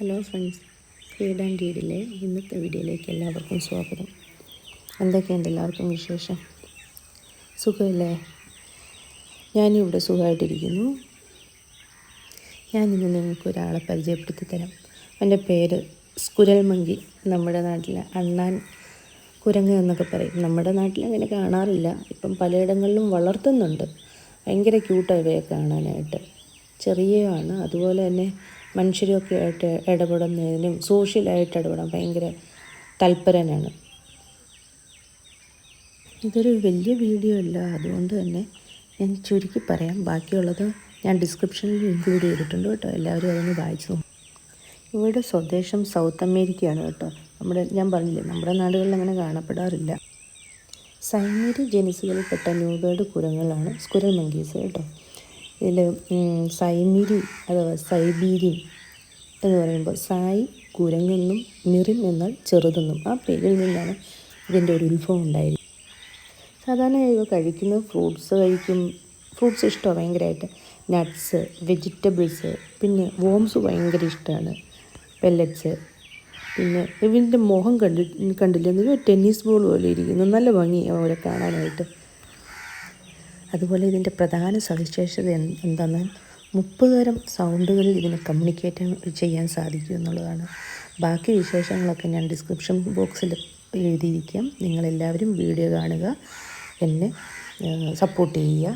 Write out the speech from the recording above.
Hello friends, feed and ഡീഡിലെ ഇന്നത്തെ വീഡിയോയിലേക്ക് എല്ലാവർക്കും സ്വാഗതം. എന്തൊക്കെയുണ്ട് എല്ലാവർക്കും വിശേഷം? സുഖമല്ലേ? ഞാനിവിടെ സുഖമായിട്ടിരിക്കുന്നു. ഞാനിന്ന് നിങ്ങൾക്ക് ഒരാളെ പരിചയപ്പെടുത്തി തരാം. എൻ്റെ പേര് സ്കുരൽ മങ്കി. നമ്മുടെ നാട്ടിലെ അണ്ണാൻ കുരങ്ങ് എന്നൊക്കെ പറയും. നമ്മുടെ നാട്ടിൽ അങ്ങനെ കാണാറില്ല. ഇപ്പം പലയിടങ്ങളിലും വളർത്തുന്നുണ്ട്. ഭയങ്കര ക്യൂട്ടാണ് ഇവയെ കാണാനായിട്ട്. ചെറിയതാണ്. അതുപോലെ തന്നെ മനുഷ്യരൊക്കെ ആയിട്ട് ഇടപെടുന്നതിനും സോഷ്യലായിട്ട് ഇടപെടാൻ ഭയങ്കര തൽപരനാണ്. ഇതൊരു വലിയ വീഡിയോ അല്ല, അതുകൊണ്ട് തന്നെ ഞാൻ ചുരുക്കി പറയാം. ബാക്കിയുള്ളത് ഞാൻ ഡിസ്ക്രിപ്ഷനിൽ ഇൻക്ലൂഡ് ചെയ്തിട്ടുണ്ട് കേട്ടോ. എല്ലാവരും അതൊന്ന് വായിച്ചു നോക്കും. ഇവിടെ സ്വദേശം സൗത്ത് അമേരിക്കയാണ് കേട്ടോ. ഞാൻ പറഞ്ഞില്ലേ, നമ്മുടെ നാടുകളിൽ അങ്ങനെ കാണപ്പെടാറില്ല. സൈമീരി ജനുസുകളിൽപ്പെട്ട ന്യൂബേർഡ് കുരങ്ങുകളാണ് സ്കുരൽ മങ്കീസ് കേട്ടോ. ഇതിൽ സൈമീരി അഥവാ സൈബീരിയൻ എന്ന് പറയുമ്പോൾ സായി കുരങ്ങെന്നും മിറിം എന്നാൽ ചെറുതെന്നും ആ പേരിൽ നിന്നാണ് ഇതിൻ്റെ ഒരു ഉത്ഭവം ഉണ്ടായിരിക്കുന്നത്. സാധാരണ ഇവ കഴിക്കുന്നത് ഫ്രൂട്ട്സ് ഇഷ്ടമാണ് ഭയങ്കരമായിട്ട്. നട്ട്സ്, വെജിറ്റബിൾസ്, പിന്നെ വോംസ് ഭയങ്കര ഇഷ്ടമാണ്, പെല്ലറ്റ്സ്. പിന്നെ ഇവൻ്റെ മുഖം കണ്ടില്ല, ഇവ ടെന്നീസ് ബോൾ പോലെ ഇരിക്കുന്നു. നല്ല ഭംഗിയാണ് അവരെ കാണാനായിട്ട്. അതുപോലെ ഇതിൻ്റെ പ്രധാന സവിശേഷത എന്താണെന്നാൽ 30 തരം സൗണ്ടുകളിൽ ഇതിനെ കമ്മ്യൂണിക്കേറ്റ് ചെയ്യാൻ സാധിക്കും എന്നുള്ളതാണ്. ബാക്കി വിശേഷങ്ങളൊക്കെ ഞാൻ ഡിസ്ക്രിപ്ഷൻ ബോക്സിൽ എഴുതിയിരിക്കാം. നിങ്ങളെല്ലാവരും വീഡിയോ കാണുക, എന്നെ സപ്പോർട്ട് ചെയ്യുക.